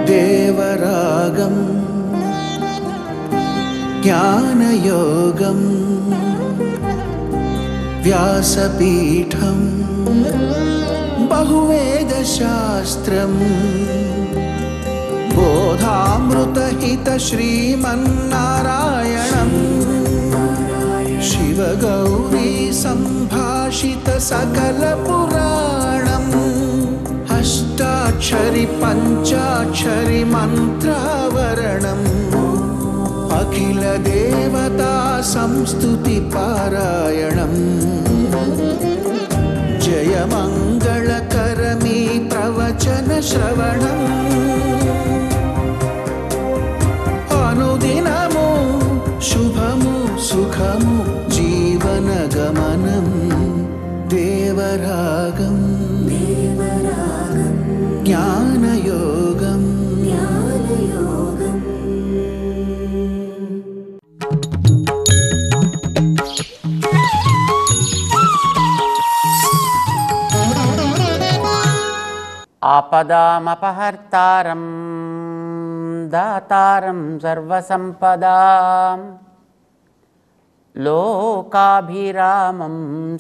దేవరాగం జ్ఞానయోగం వ్యాసపీఠం బహువేదశాస్త్రం బోధామృతహిత శ్రీమన్నారాయణం శివగౌరీ సంభాషిత సకల పురాణం అష్టాక్షరి పంచాక్షరి మంత్రావరణం అఖిల దేవతా సంస్తుతి పారాయణం జయమంగళకరమీ ప్రవచన శ్రవణం అనుదినము శుభము సుఖము జీవన గమనం దేవరాగం జ్ఞానయోగం ఆపదామపహర్తారం దాతారం సర్వసంపదాం లోకాభిరామం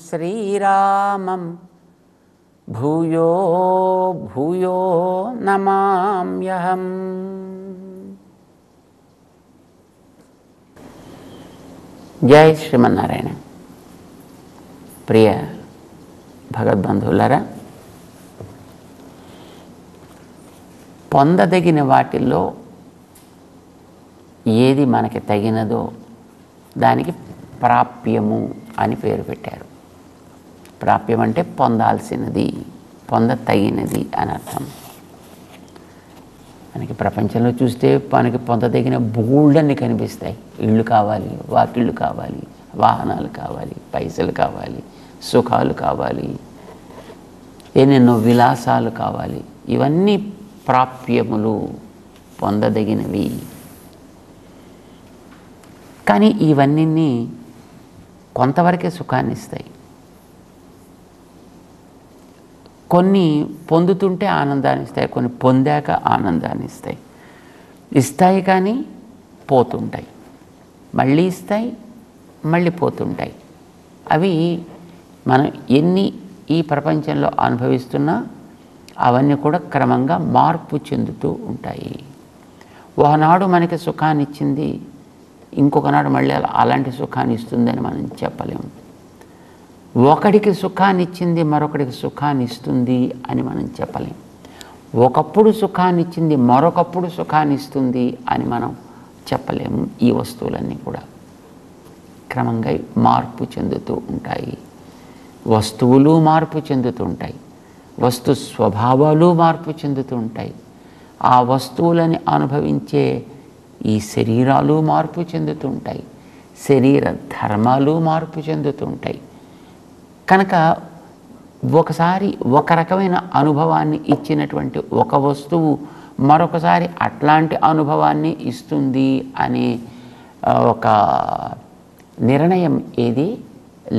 శ్రీరామం భూయో భూయో నమామ్యహం. జై శ్రీమన్నారాయణ. ప్రియ భగవద్బంధువులారా, పొందదగిన వాటిల్లో ఏది మనకి తగినదో దానికి ప్రాప్యము అని పేరు పెట్టారు. ప్రాప్యం అంటే పొందాల్సినది, పొందతగినది అని అర్థం. మనకి ప్రపంచంలో చూస్తే మనకి పొందదగిన బోల్డన్ని కనిపిస్తాయి. ఇళ్ళు కావాలి, వాకిళ్ళు కావాలి, వాహనాలు కావాలి, పైసలు కావాలి, సుఖాలు కావాలి, ఎన్నెన్నో విలాసాలు కావాలి. ఇవన్నీ ప్రాప్యములు, పొందదగినవి. కానీ ఇవన్నీ కొంతవరకే సుఖాన్ని ఇస్తాయి. కొన్ని పొందుతుంటే ఆనందాన్ని ఇస్తాయి, కొన్ని పొందాక ఆనందాన్ని ఇస్తాయి. ఇస్తాయి కానీ పోతుంటాయి, మళ్ళీ ఇస్తాయి, మళ్ళీ పోతుంటాయి. అవి మనం ఎన్ని ఈ ప్రపంచంలో అనుభవిస్తున్నా అవన్నీ కూడా క్రమంగా మార్పు చెందుతూ ఉంటాయి. ఒకనాడు మనకి సుఖాన్ని ఇచ్చింది, ఇంకొకనాడు మళ్ళీ అలాంటి సుఖాన్ని ఇస్తుందని మనం చెప్పలేము. ఒకడికి సుఖాన్ని ఇచ్చింది మరొకడికి సుఖాన్ని ఇస్తుంది అని మనం చెప్పలేం. ఒకప్పుడు సుఖాన్ని ఇచ్చింది మరొకప్పుడు సుఖాన్ని ఇస్తుంది అని మనం చెప్పలేము. ఈ వస్తువులన్నీ కూడా క్రమంగా మార్పు చెందుతూ ఉంటాయి. వస్తువులు మార్పు చెందుతూ ఉంటాయి, వస్తు స్వభావాలు మార్పు చెందుతూ ఉంటాయి. ఆ వస్తువులని అనుభవించే ఈ శరీరాలు మార్పు చెందుతూ ఉంటాయి, శరీర ధర్మాలు మార్పు చెందుతూ ఉంటాయి. కనుక ఒకసారి ఒక రకమైన అనుభవాన్ని ఇచ్చినటువంటి ఒక వస్తువు మరొకసారి అట్లాంటి అనుభవాన్ని ఇస్తుంది అనే ఒక నిర్ణయం ఏది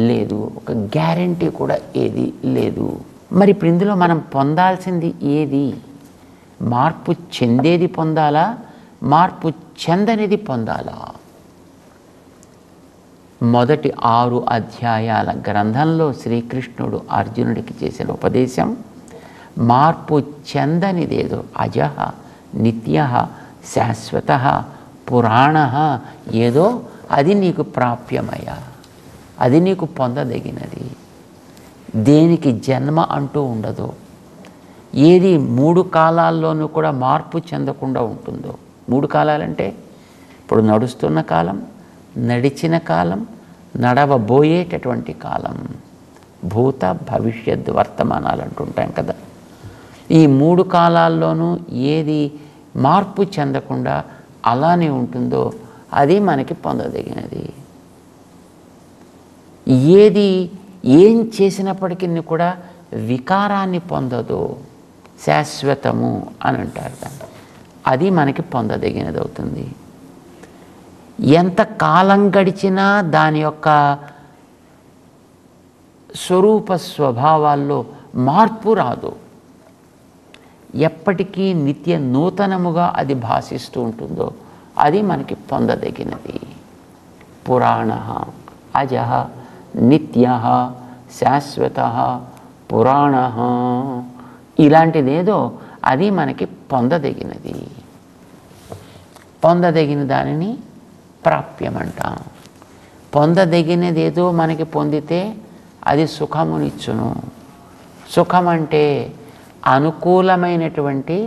లేదు, ఒక గ్యారంటీ కూడా ఏది లేదు. మరి ఇప్పుడు ఇందులో మనం పొందాల్సింది ఏది? మార్పు చెందేది పొందాలా, మార్పు చెందనిది పొందాలా? మొదటి 6 అధ్యాయాల గ్రంథంలో శ్రీకృష్ణుడు అర్జునుడికి చేసిన ఉపదేశం మార్పు చెందనిదేదో, అజః నిత్యః శాశ్వతః పురాణః ఏదో అది నీకు ప్రాప్యమయ్యా, అది నీకు పొందదగినది. దేనికి జన్మ అంటూ ఉండదు, ఏది 3 కాలాల్లోనూ కూడా మార్పు చెందకుండా ఉంటుందో. 3 కాలాలంటే ఇప్పుడు నడుస్తున్న కాలం, నడిచిన కాలం, నడవబోయేటటువంటి కాలం, భూత భవిష్యత్ వర్తమానాలు అంటుంటాం కదా. ఈ 3 కాలాల్లోనూ ఏది మార్పు చెందకుండా అలానే ఉంటుందో అది మనకి పొందదగినది. ఏది ఏం చేసినప్పటికీ కూడా వికారాన్ని పొందదో శాశ్వతము అని అంటారు దాన్ని, అది మనకి పొందదగినది అవుతుంది. ఎంత కాలం గడిచినా దాని యొక్క స్వరూప స్వభావాల్లో మార్పు రాదు. ఎప్పటికీ నిత్య నూతనముగా అది భాషిస్తూ ఉంటుందో అది మనకి పొందదగినది. పురాణ అజ నిత్య శాశ్వత పురాణ ఇలాంటిదేదో అది మనకి పొందదగినది. పొందదగిన దానిని ప్రాప్యం అంటాం. పొందదగినదేదో మనకి పొందితే అది సుఖమునిచ్చును. సుఖం అంటే అనుకూలమైనటువంటి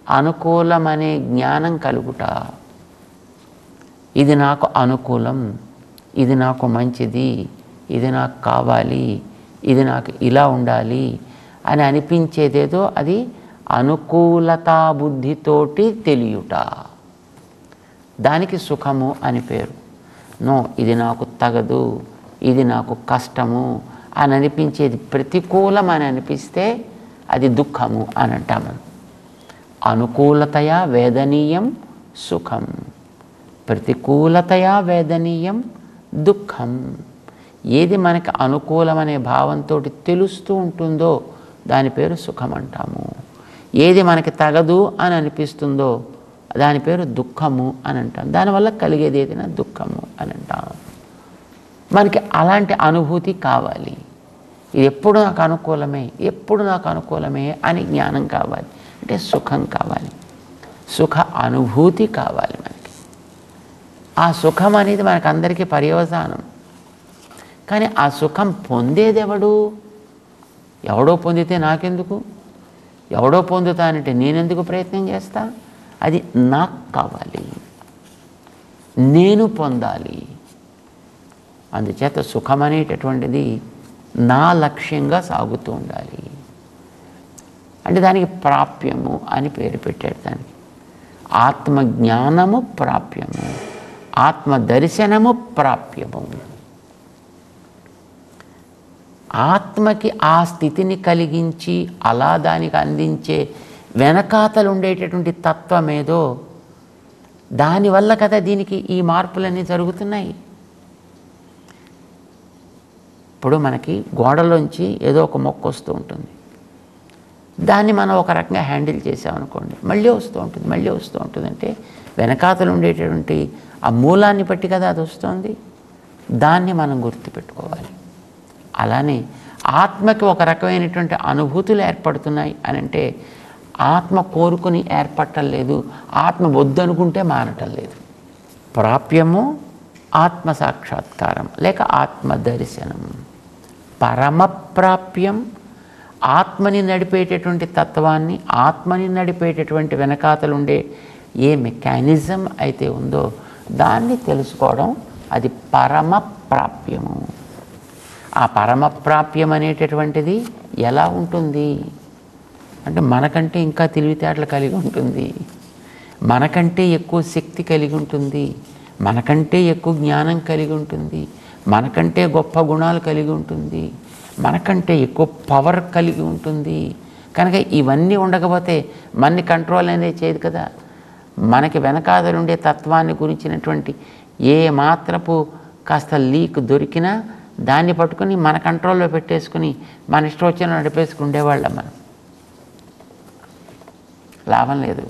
అనుకూలమనే జ్ఞానం కలుగుట. ఇది నాకు అనుకూలం, ఇది నాకు మంచిది, ఇది నాకు కావాలి, ఇది నాకు ఇలా ఉండాలి అని అనిపించేదేదో అది అనుకూలతా బుద్ధితోటి తెలియుట. దానికి సుఖము అని పేరు. నో, ఇది నాకు తగదు, ఇది నాకు కష్టము అని అనిపించేది ప్రతికూలం అని అనిపిస్తే అది దుఃఖము అని అంటాము. అనుకూలతయా వేదనీయం సుఖం, ప్రతికూలతయా వేదనీయం దుఃఖం. ఏది మనకి అనుకూలమనే భావంతో తెలుస్తూ ఉంటుందో దాని పేరు సుఖం అంటాము. ఏది మనకి తగదు అని అనిపిస్తుందో దాని పేరు దుఃఖము అని అంటాం. దానివల్ల కలిగేది ఏదైనా దుఃఖము అని అంటాం. మనకి అలాంటి అనుభూతి కావాలి. ఇది ఎప్పుడు నాకు అనుకూలమే, ఎప్పుడు నాకు అనుకూలమే అని జ్ఞానం కావాలి. అంటే సుఖం కావాలి, సుఖ అనుభూతి కావాలి మనకి. ఆ సుఖం అనేది మనకందరికీ పర్యవసానం. కానీ ఆ సుఖం పొందేదెవడు? ఎవడో పొందితే నాకెందుకు? ఎవడో పొందుతానంటే నేనెందుకు ప్రయత్నం చేస్తా? అది నాకు కావాలి, నేను పొందాలి. అందుచేత సుఖం అనేటటువంటిది నా లక్ష్యంగా సాగుతూ ఉండాలి. అంటే దానికి ప్రాప్యము అని పేరు పెట్టాడు. దానికి ఆత్మజ్ఞానము ప్రాప్యము, ఆత్మదర్శనము ప్రాప్యము. ఆత్మకి ఆ స్థితిని కలిగించి అలా దానికి అందించే వెనకాతలు ఉండేటటువంటి తత్వం ఏదో దానివల్ల కదా దీనికి ఈ మార్పులన్నీ జరుగుతున్నాయి. ఇప్పుడు మనకి గోడలోంచి ఏదో ఒక మొక్క వస్తూ ఉంటుంది. దాన్ని మనం ఒక రకంగా హ్యాండిల్ చేసామనుకోండి, మళ్ళీ వస్తూ ఉంటుంది, మళ్ళీ వస్తూ ఉంటుంది. అంటే వెనకాతలు ఉండేటటువంటి ఆ మూలాన్ని బట్టి కదా అది వస్తుంది. దాన్ని మనం గుర్తుపెట్టుకోవాలి. అలానే ఆత్మకి ఒక రకమైనటువంటి అనుభూతులు ఏర్పడుతున్నాయి అని అంటే ఆత్మ కోరుకుని ఏర్పడటం లేదు, ఆత్మ వద్దనుకుంటే మారటం లేదు. ప్రాప్యము ఆత్మ సాక్షాత్కారం లేక ఆత్మదర్శనం. పరమప్రాప్యం ఆత్మని నడిపేటటువంటి తత్వాన్ని, ఆత్మని నడిపేటటువంటి వెనకాతలుండే ఏ మెకానిజం అయితే ఉందో దాన్ని తెలుసుకోవడం, అది పరమప్రాప్యము. ఆ పరమప్రాప్యం అనేటటువంటిది ఎలా ఉంటుంది అంటే మనకంటే ఇంకా తెలివితేటలు కలిగి ఉంటుంది, మనకంటే ఎక్కువ శక్తి కలిగి ఉంటుంది, మనకంటే ఎక్కువ జ్ఞానం కలిగి ఉంటుంది, మనకంటే గొప్ప గుణాలు కలిగి ఉంటుంది, మనకంటే ఎక్కువ పవర్ కలిగి ఉంటుంది. కనుక ఇవన్నీ ఉండకపోతే మనని కంట్రోల్ అనేది చేయదు కదా. మనకి వెనకాదలుండే తత్వాన్ని గురించినటువంటి ఏ మాత్రపు కాస్త లీక్ దొరికినా దాన్ని పట్టుకుని మన కంట్రోల్లో పెట్టేసుకుని మన ఇష్టం వచ్చిన నడిపేసుకుని ఉండేవాళ్ళం. మనం లాభం లేదు.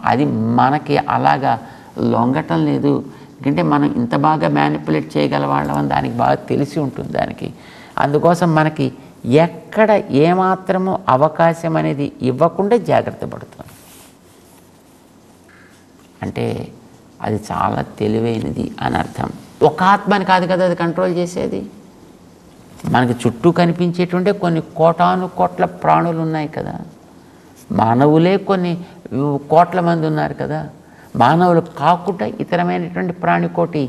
అది మనకి అలాగా లొంగటం లేదు. ఎందుకంటే మనం ఇంత బాగా మ్యానిపులేట్ చేయగల వాళ్ళమని దానికి బాగా తెలిసి ఉంటుంది దానికి. అందుకోసం మనకి ఎక్కడ ఏమాత్రము అవకాశం అనేది ఇవ్వకుండా జాగ్రత్త పడుతుంది. అంటే అది చాలా తెలివైనది అని అర్థం. ఒక ఆత్మని కాదు కదా అది కంట్రోల్ చేసేది. మనకి చుట్టూ కనిపించేటువంటి కొన్ని కోటాను కోట్ల ప్రాణులు ఉన్నాయి కదా. మానవులే కొన్ని కోట్ల మంది ఉన్నారు కదా. మానవులు కాకుండా ఇతరమైనటువంటి ప్రాణికోటి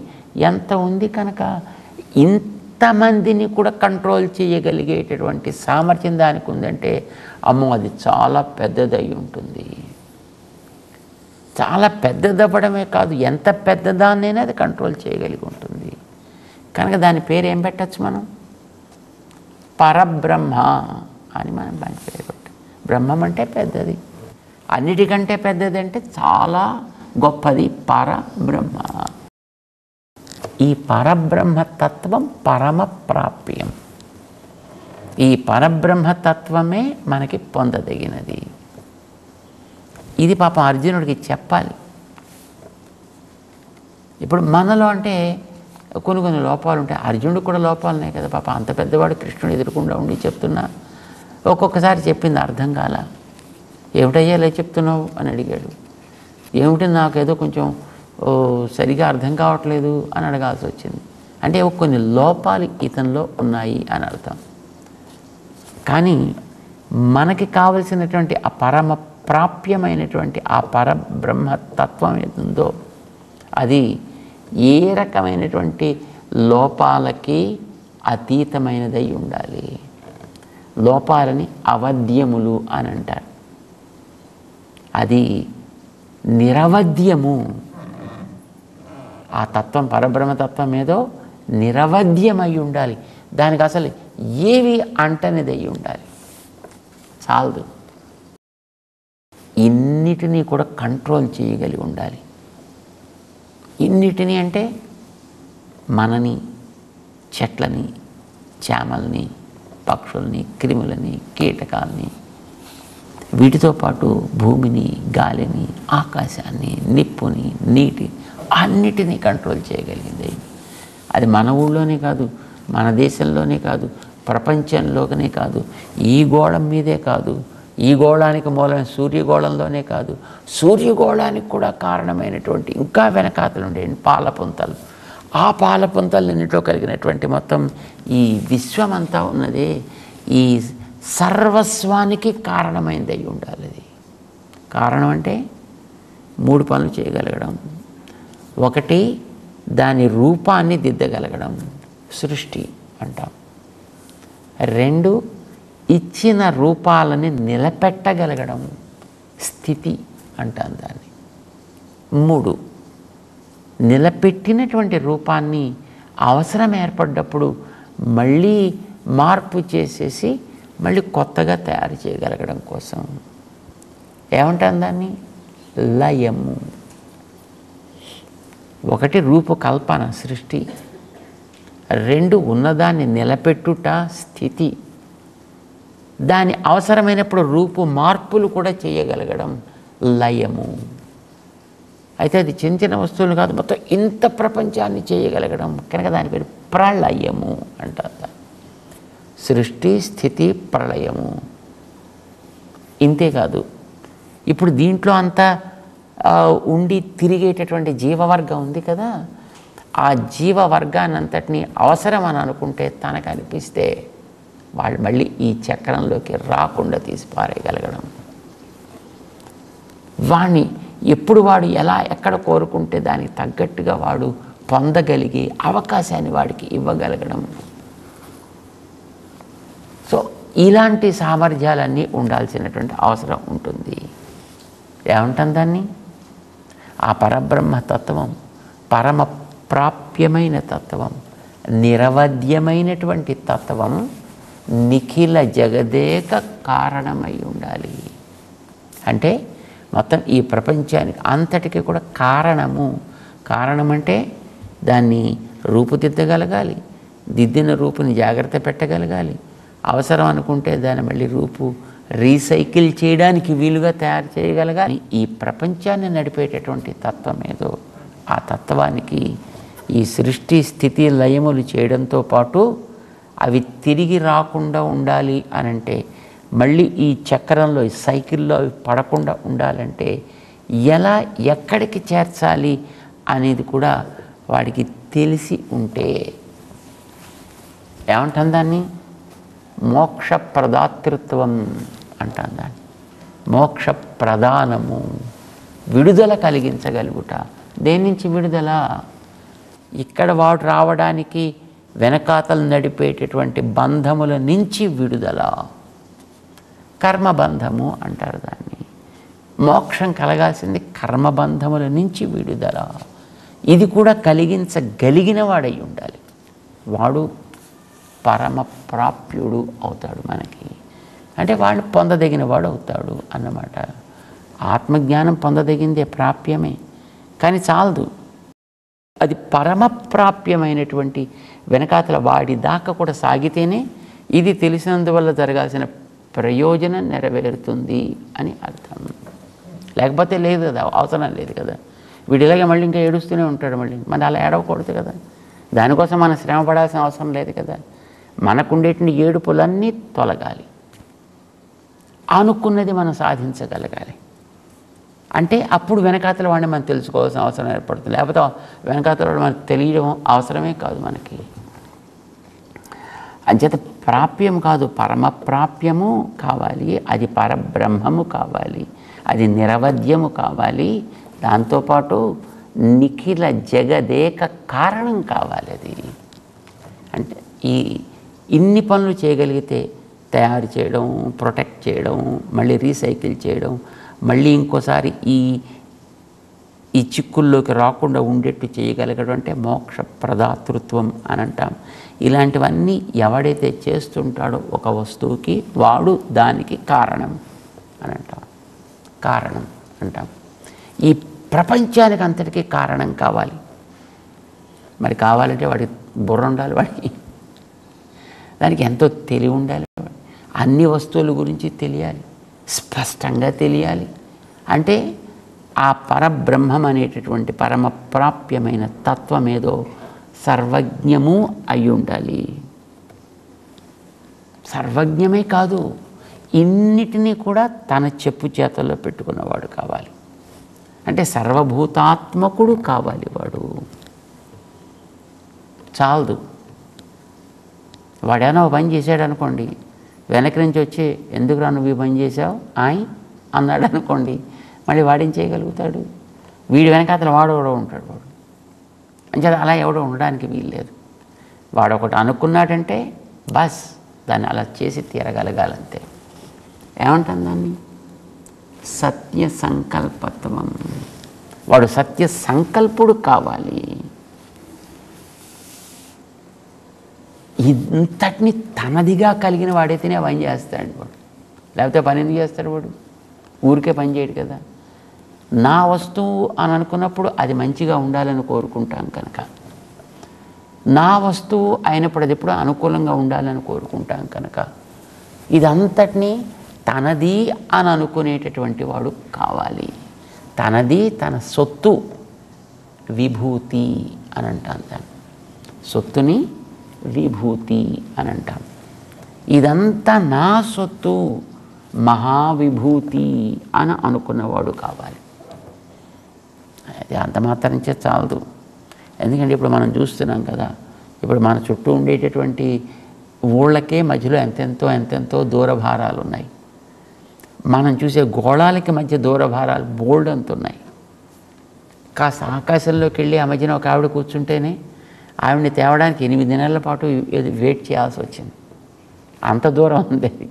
ఎంత ఉంది. కనుక ఇంతమందిని కూడా కంట్రోల్ చేయగలిగేటటువంటి సామర్థ్యం దానికి ఉందంటే అమ్మో అది చాలా పెద్దదై ఉంటుంది. చాలా పెద్దదవ్వడమే కాదు, ఎంత పెద్దదాన్నైనా అది కంట్రోల్ చేయగలిగి ఉంటుంది. కనుక దాని పేరు ఏం పెట్టచ్చు మనం? పరబ్రహ్మ అని మనం దాని పేరు పెట్టాం. బ్రహ్మం అంటే పెద్దది, అన్నిటికంటే పెద్దది అంటే చాలా గొప్పది పరబ్రహ్మ. ఈ పరబ్రహ్మతత్వం పరమ ప్రాప్యం. ఈ పరబ్రహ్మతత్వమే మనకి పొందదగినది. ఇది పాపం అర్జునుడికి చెప్పాలి. ఇప్పుడు మనలో అంటే కొన్ని లోపాలు ఉంటాయి. అర్జునుడికి కూడా లోపాలు ఉన్నాయి కదా పాప. అంత పెద్దవాడు కృష్ణుడు ఎదురుకుండా ఉండి చెప్తున్నా ఒక్కొక్కసారి చెప్పింది అర్థం కాల. ఏమిటయ్యా ఇలా చెప్తున్నావు అని అడిగాడు. ఏమిటి నాకేదో కొంచెం సరిగా అర్థం కావట్లేదు అని అడగాల్సి వచ్చింది. అంటే కొన్ని లోపాలు ఇతనిలో ఉన్నాయి అని అర్థం. కానీ మనకి కావలసినటువంటి ఆ పరమ ప్రాప్యమైనటువంటి ఆ పరబ్రహ్మతత్వం ఏదుందో అది ఏ రకమైనటువంటి లోపాలకి అతీతమైనదై ఉండాలి. లోపాలని అవధ్యములు అని అంటారు. అది నిరవధ్యము. ఆ తత్వం పరబ్రహ్మతత్వం ఏదో నిరవధ్యమై ఉండాలి. దానికి అసలు ఏవి అంటనిదై ఉండాలి. చాలదు. ఇన్నిటినీ కూడా కంట్రోల్ చేయగలిగి ఉండాలి. ఇన్నిటిని అంటే మనని, చెట్లని, చేమల్ని, పక్షుల్ని, క్రిములని, కీటకాలని, వీటితో పాటు భూమిని, గాలిని, ఆకాశాన్ని, నిప్పుని, నీటి అన్నిటినీ కంట్రోల్ చేయగలిగింది. అది మన ఊళ్ళోనే కాదు, మన దేశంలోనే కాదు, ప్రపంచంలోనే కాదు, ఈ గోళం మీదే కాదు, ఈ గోళానికి మూలమైన సూర్యగోళంలోనే కాదు, సూర్యగోళానికి కూడా కారణమైనటువంటి ఇంకా వెనకాతలు ఉండే పాలపుంతలు, ఆ పాలపుంతలన్నింటిలో కలిగినటువంటి మొత్తం ఈ విశ్వమంతా ఉన్నదే ఈ సర్వస్వానికి కారణమైనది అయి ఉండాలి. అది కారణం అంటే 3 పనులు చేయగలగడం. 1 దాని రూపాన్ని దిద్దగలగడం, సృష్టి అంటాం. 2 ఇచ్చిన రూపాలని నిలబెట్టగలగడం, స్థితి అంటాం దాన్ని. 3 నిలబెట్టినటువంటి రూపాన్ని అవసరం ఏర్పడ్డప్పుడు మళ్ళీ మార్పు చేసేసి మళ్ళీ కొత్తగా తయారు చేయగలగడం కోసం ఏమంటాం దాన్ని? లయము. 1 రూపకల్పన, సృష్టి. 2 ఉన్నదాన్ని నిలబెట్టుట, స్థితి. దాని అవసరమైనప్పుడు రూపు మార్పులు కూడా చేయగలగడం, లయము. అయితే అది చిన్న చిన్న వస్తువులు కాదు, మొత్తం ఇంత ప్రపంచాన్ని చేయగలగడం కనుక దాని పేరు ప్రళయము అంటారు. సృష్టి, స్థితి, ప్రళయము. ఇంతేకాదు, ఇప్పుడు దీంట్లో అంతా ఉండి తిరిగేటటువంటి జీవవర్గం ఉంది కదా, ఆ జీవవర్గాన్ని అంతటినీ అవసరం అని అనుకుంటే తనకు అనిపిస్తే వాళ్ళు మళ్ళీ ఈ చక్రంలోకి రాకుండా తీసి పారేయగలగడం. వాణ్ణి ఎప్పుడు వాడు ఎలా ఎక్కడ కోరుకుంటే దానికి తగ్గట్టుగా వాడు పొందగలిగే అవకాశాన్ని వాడికి ఇవ్వగలగడం. సో ఇలాంటి సామర్థ్యాలన్నీ ఉండాల్సినటువంటి అవసరం ఉంటుంది. ఏమంటాం దాన్ని? ఆ పరబ్రహ్మ తత్వం, పరమ ప్రాప్యమైన తత్వం, నిరవధ్యమైనటువంటి తత్వం నిఖిల జగదేక కారణమై ఉండాలి. అంటే మొత్తం ఈ ప్రపంచానికి అంతటికి కూడా కారణము. కారణం అంటే దాన్ని రూపుదిద్దగలగాలి, దిద్దిన రూపుని జాగ్రత్త పెట్టగలగాలి, అవసరం అనుకుంటే దాన్ని మళ్ళీ రూపు రీసైకిల్ చేయడానికి వీలుగా తయారు చేయగలగాలి. ఈ ప్రపంచాన్ని నడిపేటటువంటి తత్వం ఏదో ఆ తత్వానికి ఈ సృష్టి, స్థితి, లయములు చేయడంతో పాటు అవి తిరిగి రాకుండా ఉండాలి అనంటే, మళ్ళీ ఈ చక్రంలో, ఈ సైకిల్లో అవి పడకుండా ఉండాలంటే ఎలా ఎక్కడికి చేర్చాలి అనేది కూడా వాడికి తెలిసి ఉంటే ఏమంటాం దాన్ని? మోక్ష ప్రదాతృత్వం అంటాం దాన్ని. మోక్ష ప్రదానము, విడుదల కలిగించగలుగుట. దేని నుంచి విడుదల? ఇక్కడ వాడు రావడానికి వెనకాతలు నడిపేటటువంటి బంధముల నుంచి విడుదల. కర్మబంధము అంటారు దాన్ని. మోక్షం కలగాల్సింది కర్మబంధముల నుంచి విడుదల. ఇది కూడా కలిగించగలిగిన వాడై ఉండాలి. వాడు పరమ ప్రాప్యుడు అవుతాడు మనకి. అంటే వాడు పొందదగిన వాడు అవుతాడు అన్నమాట. ఆత్మజ్ఞానం పొందదగిందే, ప్రాప్యమే. కానీ చాలదు. అది పరమప్రాప్యమైనటువంటి వెనకాతల వాడి దాకా కూడా సాగితేనే ఇది తెలిసినందువల్ల జరగాల్సిన ప్రయోజనం నెరవేరుతుంది అని అర్థం. లేకపోతే లేదు కదా, అవసరం లేదు కదా. వీడిలాగే మళ్ళీ ఇంకా ఏడుస్తూనే ఉంటాడు. మళ్ళీ అలా ఏడవకూడదు కదా. దానికోసం మనం శ్రమ పడాల్సిన అవసరం లేదు కదా. మనకుండేటువంటి ఏడుపులన్నీ తొలగాలి, అనుకున్నది మనం సాధించగలగాలి. అంటే అప్పుడు వెనకాతల వాడిని మనం తెలుసుకోవాల్సిన అవసరం ఏర్పడుతుంది. లేకపోతే వెనకాతల వాడు మనకు తెలియడం అవసరమే కాదు మనకి. అంచేత ప్రాప్యం కాదు, పరమప్రాప్యము కావాలి, అది పరబ్రహ్మము కావాలి, అది నిరవధ్యము కావాలి, దాంతోపాటు నిఖిల జగదేక కారణం కావాలి. అది అంటే ఇన్ని పనులు చేయగలిగితే తయారు చేయడం, ప్రొటెక్ట్ చేయడం, మళ్ళీ రీసైకిల్ చేయడం, మళ్ళీ ఇంకోసారి ఈ చిక్కుల్లోకి రాకుండా ఉండేట్టు చేయగలగడం అంటే మోక్ష ప్రదాతృత్వం అని అంటాం. ఇలాంటివన్నీ ఎవడైతే చేస్తుంటాడో ఒక వస్తువుకి వాడు దానికి కారణం అని అంటాం. కారణం అంటాం. ఈ ప్రపంచానికి అంతటికీ కారణం కావాలి. మరి కావాలంటే వాడి బుర్ర ఉండాలి, వాడికి దానికి ఎంతో తెలివి ఉండాలి, అన్ని వస్తువుల గురించి తెలియాలి, స్పష్టంగా తెలియాలి. అంటే ఆ పరబ్రహ్మం అనేటటువంటి పరమప్రాప్యమైన తత్వం ఏదో సర్వజ్ఞము అయి ఉండాలి. సర్వజ్ఞమే కాదు, ఇన్నిటినీ కూడా తన చెప్పు చేతల్లో పెట్టుకున్నవాడు కావాలి. అంటే సర్వభూతాత్మకుడు కావాలి వాడు. చాలదు వాడేమో పని చేశాడు అనుకోండి, వెనక నుంచి వచ్చి ఎందుకురా నువ్వు ఈ పని చేసావు ఆయ్ అన్నాడు అనుకోండి, మళ్ళీ వాడేం చేయగలుగుతాడు? వీడి వెనకాతల వాడు ఎవడో ఉంటాడు. వాడు అంటే అలా ఎవడో ఉండడానికి వీల్లేదు. వాడు ఒకటి అనుకున్నాడంటే బస్ దాన్ని అలా చేసి తీరగలగాలంతే. ఏమంటాం దాన్ని? సత్య సంకల్పత్వం. వాడు సత్య సంకల్పుడు కావాలి. ఇంతటిని తనదిగా కలిగిన వాడైతేనే పని చేస్తాడు వాడు. లేకపోతే పని ఎందుకు చేస్తాడు వాడు? ఊరికే పని చేయడు కదా. నా వస్తువు అని అనుకున్నప్పుడు అది మంచిగా ఉండాలని కోరుకుంటాం కనుక, నా వస్తువు అయినప్పుడు అది ఎప్పుడు అనుకూలంగా ఉండాలని కోరుకుంటాం కనుక, ఇదంతటినీ తనది అని అనుకునేటటువంటి వాడు కావాలి. తనది, తన సొత్తు విభూతి అని అంటాం. దాన్ని సొత్తుని విభూతి అని అంటాం. ఇదంతా నా సొత్తు మహావిభూతి అని అనుకున్నవాడు కావాలి. అది అంత మాత్రం చే చాలదు. ఎందుకంటే ఇప్పుడు మనం చూస్తున్నాం కదా, ఇప్పుడు మన చుట్టూ ఉండేటటువంటి ఊళ్ళకే మధ్యలో ఎంతెంతో దూరభారాలు ఉన్నాయి. మనం చూసే గోళాలకి మధ్య దూరభారాలు బోల్డ్ అంత ఉన్నాయి. కాస్త ఆకాశంలోకి వెళ్ళి ఆ మధ్యన ఒక ఆవిడ కూర్చుంటేనే ఆవిడని తేవడానికి 8 నెలల పాటు వెయిట్ చేయాల్సి వచ్చింది. అంత దూరం ఉంది అది.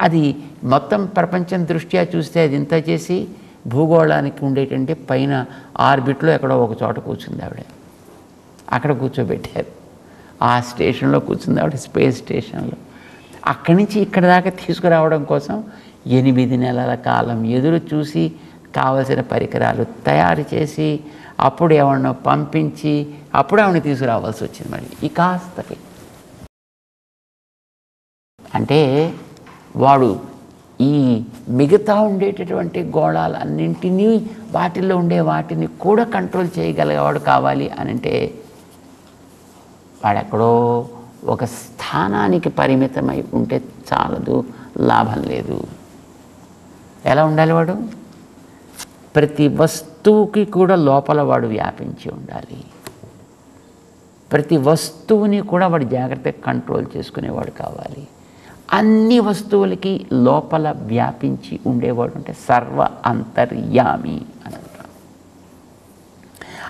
అది మొత్తం ప్రపంచం దృష్ట్యా చూస్తే అది ఇంత చేసి భూగోళానికి ఉండేటంటే పైన ఆర్బిట్లో ఎక్కడో ఒక చోట కూర్చుంది ఆవిడ. అక్కడ కూర్చోబెట్టారు. ఆ స్టేషన్లో కూర్చుంది ఆవిడ, స్పేస్ స్టేషన్లో. అక్కడి నుంచి ఇక్కడ దాకా తీసుకురావడం కోసం 8 నెలల కాలం ఎదురు చూసి కావలసిన పరికరాలు తయారు చేసి అప్పుడు ఎవరినో పంపించి అప్పుడు ఆవిడని తీసుకురావాల్సి వచ్చింది. మళ్ళీ ఈ కాస్తకి అంటే వాడు ఈ మిగతా ఉండేటటువంటి గోళాలన్నింటినీ వాటిల్లో ఉండే వాటిని కూడా కంట్రోల్ చేయగలిగేవాడు కావాలి అని అంటే వాడెక్కడో ఒక స్థానానికి పరిమితమై ఉంటే చాలదు, లాభం లేదు. ఎలా ఉండాలి వాడు? ప్రతి వస్తువుకి కూడా లోపల వాడు వ్యాపించి ఉండాలి. ప్రతి వస్తువుని కూడా వాడు జాగ్రత్తగా కంట్రోల్ చేసుకునేవాడు కావాలి. అన్ని వస్తువులకి లోపల వ్యాపించి ఉండేవాడు అంటే సర్వ అంతర్యామి అని అంటారు.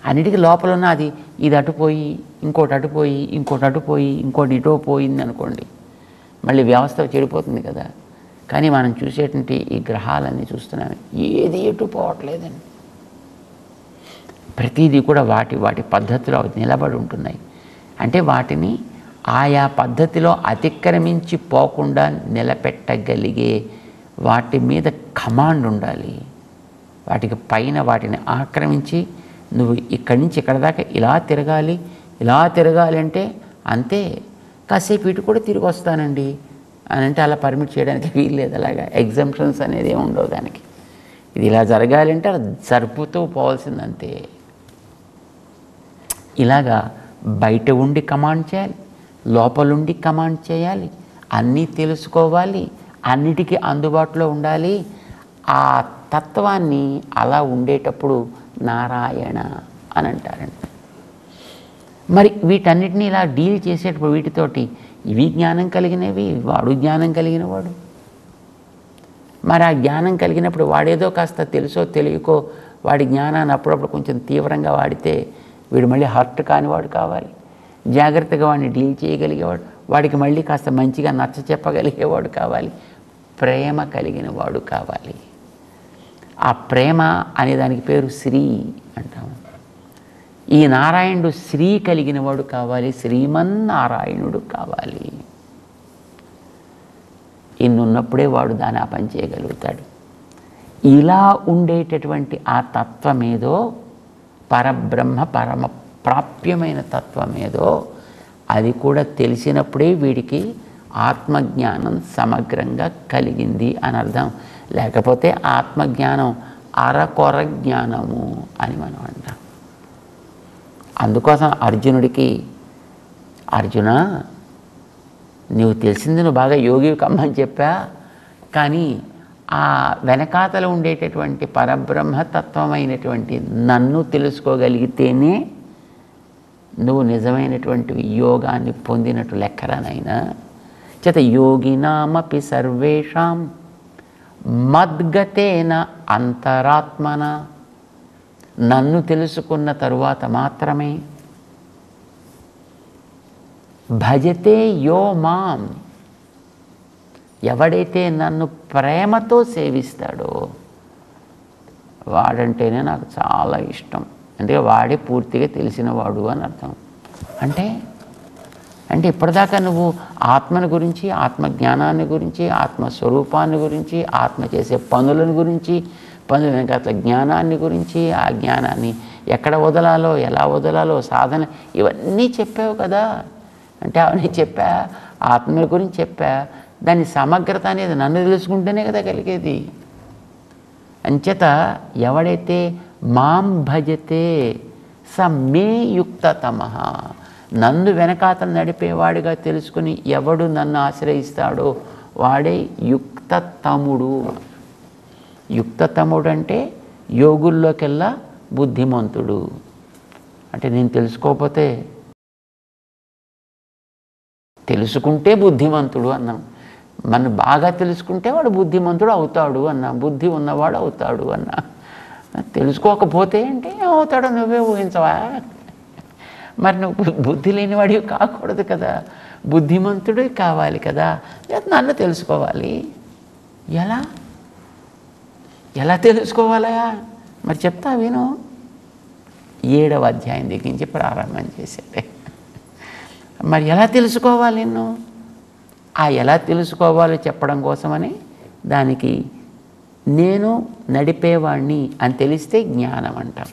అన్నిటికీ లోపల ఉన్న అది ఇది అటుపోయి ఇంకోటి అటుపోయి ఇంకోటి అటుపోయి ఇంకోటి ఇటో పోయింది అనుకోండి, మళ్ళీ వ్యవస్థ చెడిపోతుంది కదా. కానీ మనం చూసేటువంటి ఈ గ్రహాలన్నీ చూస్తున్నాం, ఏది ఎటు పోవట్లేదండి. ప్రతిదీ కూడా వాటి పద్ధతిలో నిలబడి ఉంటున్నాయి. అంటే వాటిని ఆయా పద్ధతిలో అతిక్రమించి పోకుండా నిలబెట్టగలిగే వాటి మీద కమాండ్ ఉండాలి. వాటికి పైన వాటిని ఆక్రమించి నువ్వు ఇక్కడి నుంచి ఇక్కడ దాకా ఇలా తిరగాలి అంటే అంతే, కాసేపు ఇటు కూడా తిరిగి వస్తానండి అని అంటే అలా పర్మిట్ చేయడానికి వీలు లేదు. అలాగా ఎగ్జంప్షన్స్ అనేది ఏమి ఉండవు దానికి. ఇది ఇలా జరగాలి అంటే అలా జరుపుతూ పోవాల్సిందంతే. ఇలాగా బయట ఉండి కమాండ్ చేయాలి, లోపలుండి కమాండ్ చేయాలి, అన్నీ తెలుసుకోవాలి, అన్నిటికీ అందుబాటులో ఉండాలి. ఆ తత్వాన్ని అలా ఉండేటప్పుడు నారాయణ అని అంటారండి. మరి వీటన్నిటిని ఇలా డీల్ చేసేటప్పుడు వీటితోటి ఇవి జ్ఞానం కలిగినవి, వాడు జ్ఞానం కలిగినవాడు. మరి ఆ జ్ఞానం కలిగినప్పుడు వాడేదో కాస్త తెలుసో తెలియకో వాడి జ్ఞానాన్ని అప్పుడప్పుడు కొంచెం తీవ్రంగా వాడితే వీడు మళ్ళీ హర్ట్ కానివాడు కావాలి. జాగ్రత్తగా వాడిని డీల్ చేయగలిగేవాడు, వాడికి మళ్ళీ కాస్త మంచిగా నచ్చ చెప్పగలిగేవాడు కావాలి, ప్రేమ కలిగిన వాడు కావాలి. ఆ ప్రేమ అనే దానికి పేరు శ్రీ అంటాము. ఈ నారాయణుడు శ్రీ కలిగిన వాడు కావాలి, శ్రీమన్నారాయణుడు కావాలి. ఇన్నున్నప్పుడే వాడు దాన్ని ఆ పని చేయగలుగుతాడు. ఇలా ఉండేటటువంటి ఆ తత్వమేదో పరబ్రహ్మ పరమ ప్రాప్యమైన తత్వమేదో అది కూడా తెలిసినప్పుడే వీడికి ఆత్మజ్ఞానం సమగ్రంగా కలిగింది అని అర్థం. లేకపోతే ఆత్మజ్ఞానం అరకొర జ్ఞానము అని మనం అంటాం. అందుకోసం అర్జునుడికి, అర్జున నీవు తెలిసింది నువ్వు బాగా యోగివి కమ్మని చెప్పా, కానీ ఆ వెనకాతల ఉండేటటువంటి పరబ్రహ్మతత్వమైనటువంటి నన్ను తెలుసుకోగలిగితేనే నువ్వు నిజమైనటువంటి యోగాన్ని పొందినట్టు లెక్కరానైనా. చేత యోగినామపి సర్వేషాం మద్గతేన అంతరాత్మన, నన్ను తెలుసుకున్న తరువాత మాత్రమే భజతే యో మాం, ఎవడైతే నన్ను ప్రేమతో సేవిస్తాడో వాడంటేనే నాకు చాలా ఇష్టం. అందుకే వాడే పూర్తిగా తెలిసినవాడు అని అర్థం. అంటే ఇప్పటిదాకా నువ్వు ఆత్మని గురించి, ఆత్మజ్ఞానాన్ని గురించి, ఆత్మస్వరూపాన్ని గురించి, ఆత్మ చేసే పనులను గురించి, పనుల వెనకాల జ్ఞానాన్ని గురించి, ఆ జ్ఞానాన్ని ఎక్కడ వదలాలో, ఎలా వదలాలో, సాధన, ఇవన్నీ చెప్పావు కదా. అంటే అవన్నీ చెప్పా, ఆత్మల గురించి చెప్పా. దాని సమగ్రత అనేది నన్ను తెలుసుకుంటేనే కదా కలిగేది. అంచేత ఎవడైతే మాం భజతే స మే యుక్తతమః, నన్ను వెనకాతలు నడిపేవాడిగా తెలుసుకుని ఎవడు నన్ను ఆశ్రయిస్తాడో వాడే యుక్తతముడు. యుక్తతముడు అంటే యోగుల్లోకెల్లా బుద్ధిమంతుడు. అంటే నేను తెలుసుకుంటే బుద్ధిమంతుడు అన్నాం. మనం బాగా తెలుసుకుంటే వాడు బుద్ధిమంతుడు అవుతాడు అన్నా, బుద్ధి ఉన్నవాడు అవుతాడు అన్నా. తెలుసుకోకపోతే అంటే ఏమవుతాడో నువ్వే ఊహించవా. మరి నువ్వు బుద్ధి లేనివాడివి కాకూడదు కదా, బుద్ధిమంతుడు కావాలి కదా. నన్ను తెలుసుకోవాలి. ఎలా తెలుసుకోవాలా? మరి చెప్తా విను. 7వ అధ్యాయం దగ్గర నుంచి ప్రారంభం చేశాడే. మరి ఎలా తెలుసుకోవాలి నిన్ను? ఆ ఎలా తెలుసుకోవాలో చెప్పడం కోసమని దానికి నేను నడిపేవాణ్ణి అని తెలిస్తే జ్ఞానం అంటాం.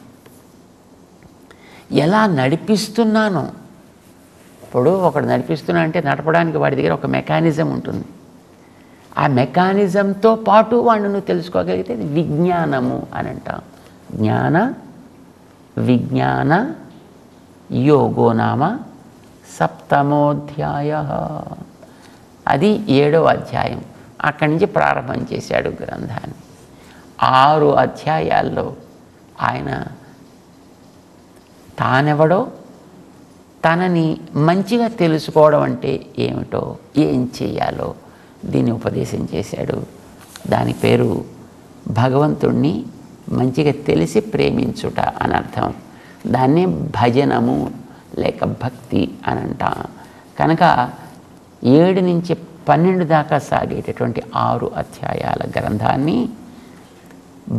ఎలా నడిపిస్తున్నాను, ఇప్పుడు ఒకడు నడిపిస్తున్నా అంటే నడపడానికి వాడి దగ్గర ఒక మెకానిజం ఉంటుంది. ఆ మెకానిజంతో పాటు వాడిని నువ్వు తెలుసుకోగలిగితే విజ్ఞానము అని అంటాం. జ్ఞాన విజ్ఞాన యోగో నామ 7వ అధ్యాయ. అది 7వ అధ్యాయం. అక్కడి నుంచి ప్రారంభం చేశాడు గ్రంథాన్ని. 6 అధ్యాయాల్లో ఆయన తానెవడో, తనని మంచిగా తెలుసుకోవడం అంటే ఏమిటో, ఏం చేయాలో దీన్ని ఉపదేశం చేశాడు. దాని పేరు భగవంతుణ్ణి మంచిగా తెలిసి ప్రేమించుట అని అర్థం. దాన్నే భజనము లేక భక్తి అని అంటాం. కనుక 7 నుంచి 12 దాకా సాగేటటువంటి 6 అధ్యాయాల గ్రంథాన్ని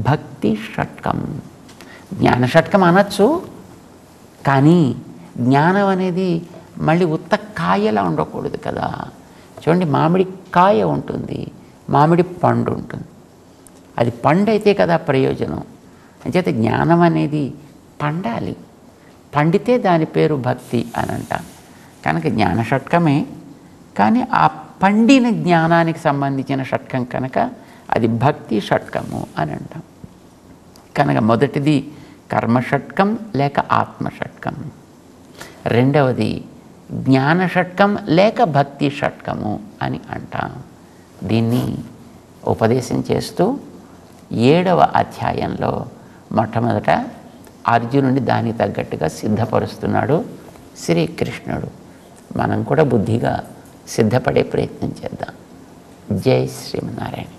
భక్తి షట్కం, జ్ఞాన షట్కం అనొచ్చు. కానీ జ్ఞానం అనేది మళ్ళీ ఉత్త కాయలా ఉండకూడదు కదా. చూడండి, మామిడి కాయ ఉంటుంది, మామిడి పండు ఉంటుంది. అది పండు అయితే కదా ప్రయోజనం. అంచేత జ్ఞానం అనేది పండాలి. పండితే దాని పేరు భక్తి అని అంటాం. కనుక జ్ఞాన షట్కమే, కానీ ఆ పండిన జ్ఞానానికి సంబంధించిన షట్కం కనుక అది భక్తి షట్కము అని అంటాం. కనుక మొదటిది కర్మ షట్కం లేక ఆత్మ షట్కం, రెండవది జ్ఞాన షట్కం లేక భక్తి షట్కము అని అంటాం. దీన్ని ఉపదేశం చేస్తూ 7వ అధ్యాయంలో మొట్టమొదట అర్జునుడిని దానికి తగ్గట్టుగా సిద్ధపరుస్తున్నాడు శ్రీకృష్ణుడు. మనం కూడా బుద్ధిగా సిద్ధపడే ప్రయత్నం చేద్దాం. జై శ్రీమన్నారాయణ.